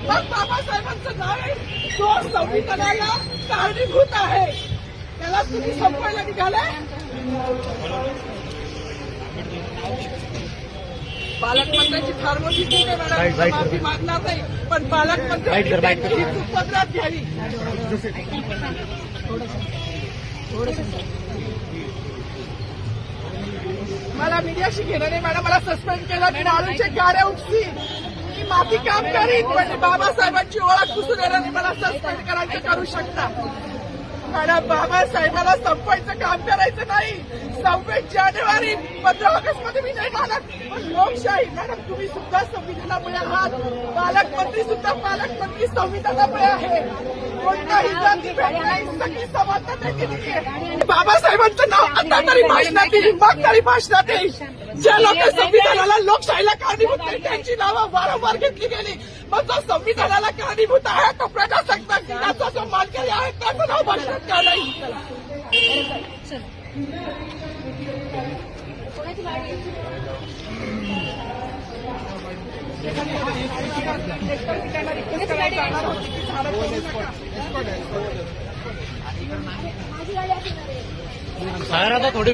मग बाबासाहेबांचं नाव आहे तो संविधानाला कारणीभूत आहे, त्याला तुम्ही संपवायला निघालाय. पालकमंत्र्यांची फार मोठी चूक आहे मॅडम, माफी मागणार नाही, पण पालकमंत्र्यांनी ही चूक पदरात घ्यावी. मला मीडियाशी घेणं नाही मॅडम, मला सस्पेंड केलं, मी मारूनचे गाड्या उपसी, मी माती काम करीन, पण बाबासाहेबांची ओळख पुसून येणार नाही. मला सस्पेंड करायचं करू शकता मॅडम. बाबासाहेबाला संपवायचं काम करायचं नाही. 26 जानेवारी 15 ऑगस्ट मध्ये मी नाही मानत, पण लोकशाही मॅडम तुम्ही सुद्धा संविधानामुळे आहात, पालकमंत्री सुद्धा पालकमंत्री संविधानामुळे आहे. कोणताही जाती भेट नाही, सगळी समानता केली आहे. बाबासाहेबांचं नाव आता तरी भाषणात येईल, मग तरी भाषणात येईल. ज्या लोक संविधानाला लोकशाहीला कारणीभूत नाही त्यांची नावं वारंवार घेतली गेली, मग जो संविधानाला कारणीभूत आहे तो प्रजासत्ताक दिनाचा जो मानकरी आहे त्याचं नाव भाषणात का नाही. थोडी